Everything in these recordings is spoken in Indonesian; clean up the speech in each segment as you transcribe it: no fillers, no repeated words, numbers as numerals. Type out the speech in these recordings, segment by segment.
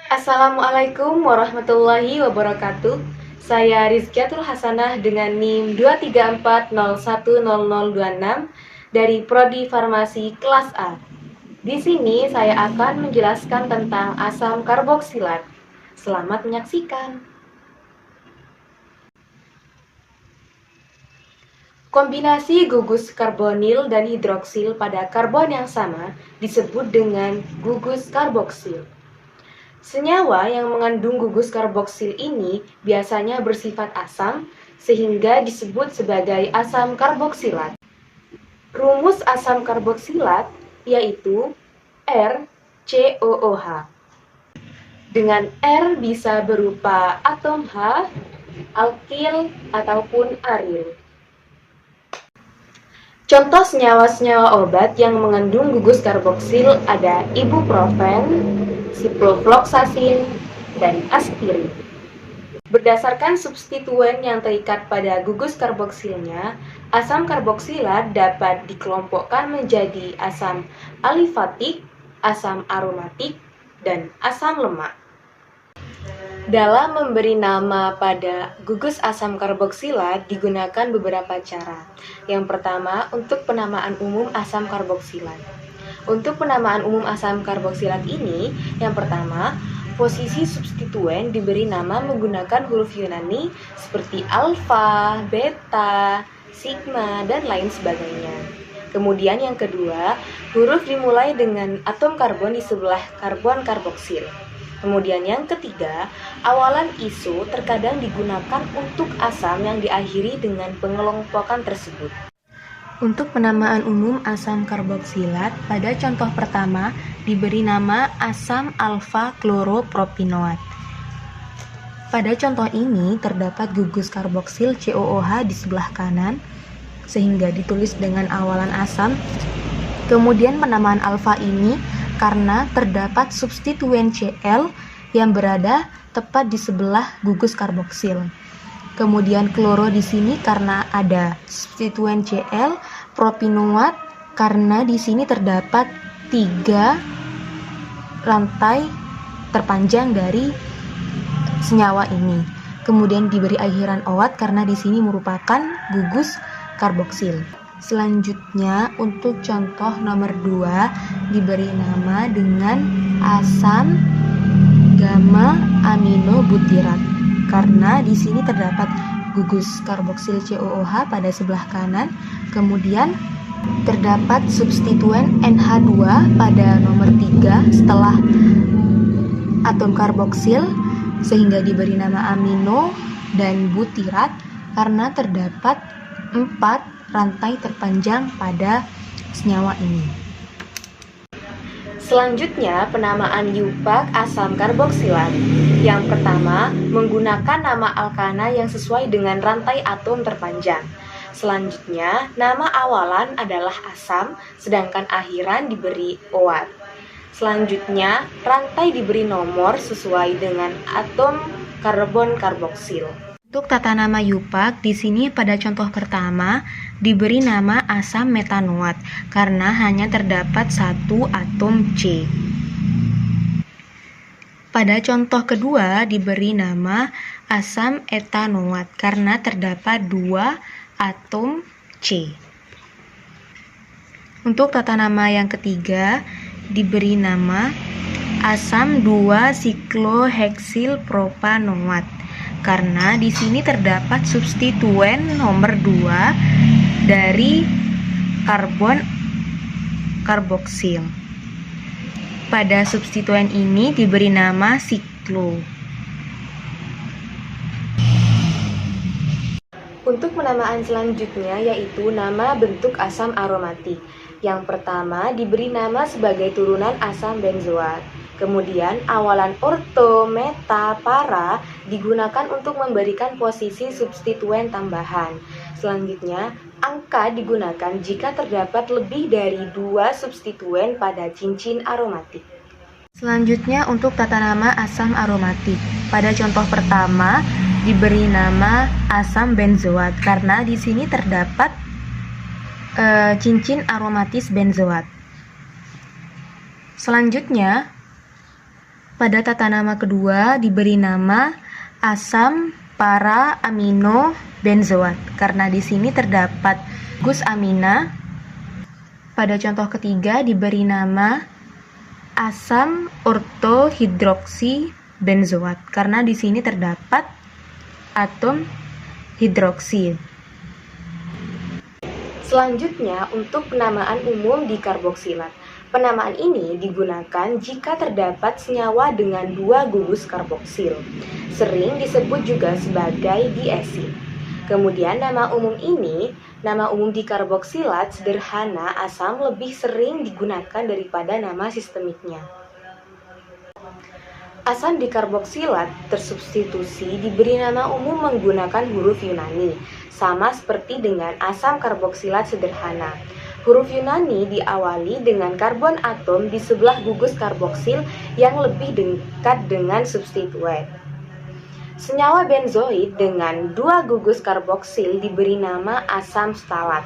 Assalamualaikum warahmatullahi wabarakatuh. Saya Rizkiatul Hasanah dengan NIM 234010026 dari Prodi Farmasi kelas A. Di sini saya akan menjelaskan tentang asam karboksilat. Selamat menyaksikan. Kombinasi gugus karbonil dan hidroksil pada karbon yang sama disebut dengan gugus karboksil. Senyawa yang mengandung gugus karboksil ini biasanya bersifat asam, sehingga disebut sebagai asam karboksilat. Rumus asam karboksilat yaitu RCOOH. Dengan R bisa berupa atom H, alkil, ataupun aril. Contoh senyawa-senyawa obat yang mengandung gugus karboksil ada ibuprofen, ciprofloxacin, dan aspirin. Berdasarkan substituen yang terikat pada gugus karboksilnya, asam karboksilat dapat dikelompokkan menjadi asam alifatik, asam aromatik, dan asam lemak. Dalam memberi nama pada gugus asam karboksilat digunakan beberapa cara. Yang pertama, untuk penamaan umum asam karboksilat. Untuk penamaan umum asam karboksilat ini, yang pertama, posisi substituen diberi nama menggunakan huruf Yunani seperti alfa, beta, sigma, dan lain sebagainya. Kemudian yang kedua, huruf dimulai dengan atom karbon di sebelah karbon karboksil. Kemudian yang ketiga, awalan iso terkadang digunakan untuk asam yang diakhiri dengan pengelompokan tersebut. Untuk penamaan umum asam karboksilat, pada contoh pertama diberi nama asam alfa-kloropropinoat. Pada contoh ini terdapat gugus karboksil COOH di sebelah kanan, sehingga ditulis dengan awalan asam. Kemudian penamaan alfa ini karena terdapat substituen Cl yang berada tepat di sebelah gugus karboksil. Kemudian kloro di sini karena ada substituen Cl, propinoat karena di sini terdapat 3 rantai terpanjang dari senyawa ini. Kemudian diberi akhiran oat karena di sini merupakan gugus karboksil. Selanjutnya untuk contoh nomor 2 diberi nama dengan asam gamma aminobutirat karena di sini terdapat gugus karboksil COOH pada sebelah kanan, kemudian terdapat substituen NH2 pada nomor 3 setelah atom karboksil sehingga diberi nama amino dan butirat karena terdapat 4 rantai terpanjang pada senyawa ini. Selanjutnya, penamaan yupak asam karboksilat. Yang pertama, menggunakan nama alkana yang sesuai dengan rantai atom terpanjang. Selanjutnya, nama awalan adalah asam, sedangkan akhiran diberi OAT. Selanjutnya, rantai diberi nomor sesuai dengan atom karbon karboksil. Untuk tata nama yupak, di sini pada contoh pertama diberi nama asam metanoat karena hanya terdapat 1 atom C. Pada contoh kedua diberi nama asam etanoat karena terdapat 2 atom C. Untuk tata nama yang ketiga diberi nama asam 2-sikloheksilpropanoat karena di sini terdapat substituen nomor 2 dari karbon karboksil. Pada substituen ini diberi nama siklo. Untuk penamaan selanjutnya yaitu nama bentuk asam aromatik. Yang pertama diberi nama sebagai turunan asam benzoat. Kemudian awalan orto, meta, para digunakan untuk memberikan posisi substituen tambahan. Selanjutnya, angka digunakan jika terdapat lebih dari 2 substituen pada cincin aromatik. Selanjutnya untuk tata nama asam aromatik. Pada contoh pertama diberi nama asam benzoat karena di sini terdapat cincin aromatis benzoat. Selanjutnya Pada tata nama kedua diberi nama asam para amino benzoat karena di sini terdapat gugus amina. Pada contoh ketiga diberi nama asam ortohidroksi benzoat karena di sini terdapat atom hidroksil. Selanjutnya untuk penamaan umum dikarboksilat. Penamaan ini digunakan jika terdapat senyawa dengan 2 gugus karboksil. Sering disebut juga sebagai diesid. Kemudian nama umum dikarboksilat sederhana asam lebih sering digunakan daripada nama sistemiknya. Asam dikarboksilat tersubstitusi diberi nama umum menggunakan huruf Yunani, sama seperti dengan asam karboksilat sederhana. Huruf Yunani diawali dengan karbon atom di sebelah gugus karboksil yang lebih dekat dengan substituen. Senyawa benzoid dengan 2 gugus karboksil diberi nama asam ftalat.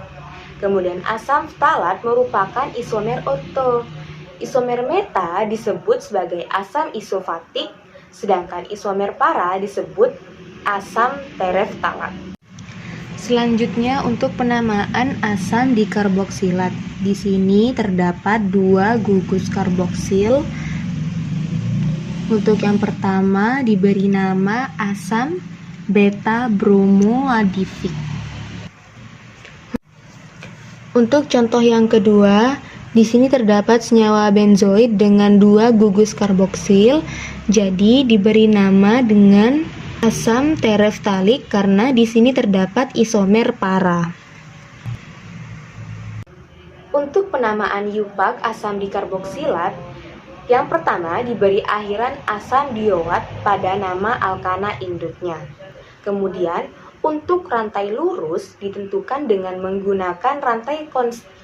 Kemudian asam ftalat merupakan isomer orto. Isomer meta disebut sebagai asam isofatik, sedangkan isomer para disebut asam tereftalat. Selanjutnya untuk penamaan asam dikarboksilat. Di sini terdapat 2 gugus karboksil. Untuk yang pertama diberi nama asam beta bromoadifik. Untuk contoh yang kedua, di sini terdapat senyawa benzoid dengan 2 gugus karboksil. Jadi diberi nama dengan asam tereftalik karena di sini terdapat isomer para. Untuk penamaan yupak asam dikarboksilat, yang pertama diberi akhiran asam dioat pada nama alkana induknya. Kemudian untuk rantai lurus ditentukan dengan menggunakan rantai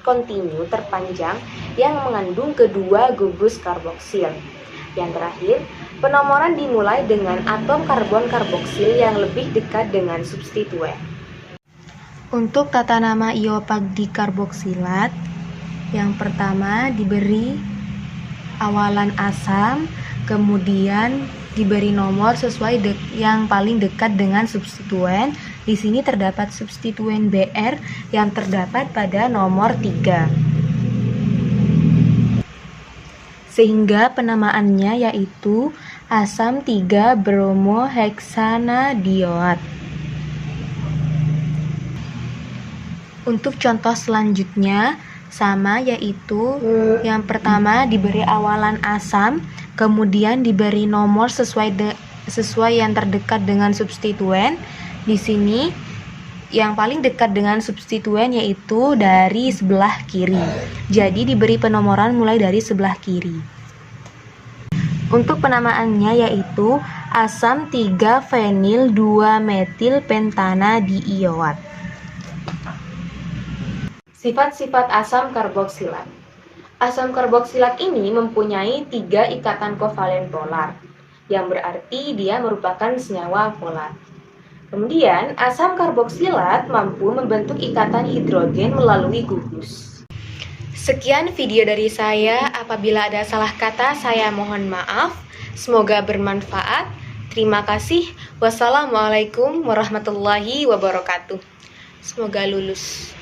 kontinu terpanjang yang mengandung kedua gugus karboksil. Yang terakhir, penomoran dimulai dengan atom karbon karboksil yang lebih dekat dengan substituen. Untuk tata nama iopak dikarboksilat, yang pertama diberi awalan asam, kemudian diberi nomor sesuai yang paling dekat dengan substituen. Di sini terdapat substituen Br yang terdapat pada nomor 3. Sehingga penamaannya yaitu asam 3-bromoheksanadioat. Untuk contoh selanjutnya sama, yaitu yang pertama diberi awalan asam, kemudian diberi nomor sesuai yang terdekat dengan substituen. Di sini yang paling dekat dengan substituen yaitu dari sebelah kiri. Jadi diberi penomoran mulai dari sebelah kiri. Untuk penamaannya yaitu asam 3-fenil 2-metil pentanadioat. Sifat-sifat asam karboksilat. Asam karboksilat ini mempunyai 3 ikatan kovalen polar, yang berarti dia merupakan senyawa polar. Kemudian, asam karboksilat mampu membentuk ikatan hidrogen melalui gugus. Sekian video dari saya. Apabila ada salah kata, saya mohon maaf. Semoga bermanfaat. Terima kasih. Wassalamualaikum warahmatullahi wabarakatuh. Semoga lulus.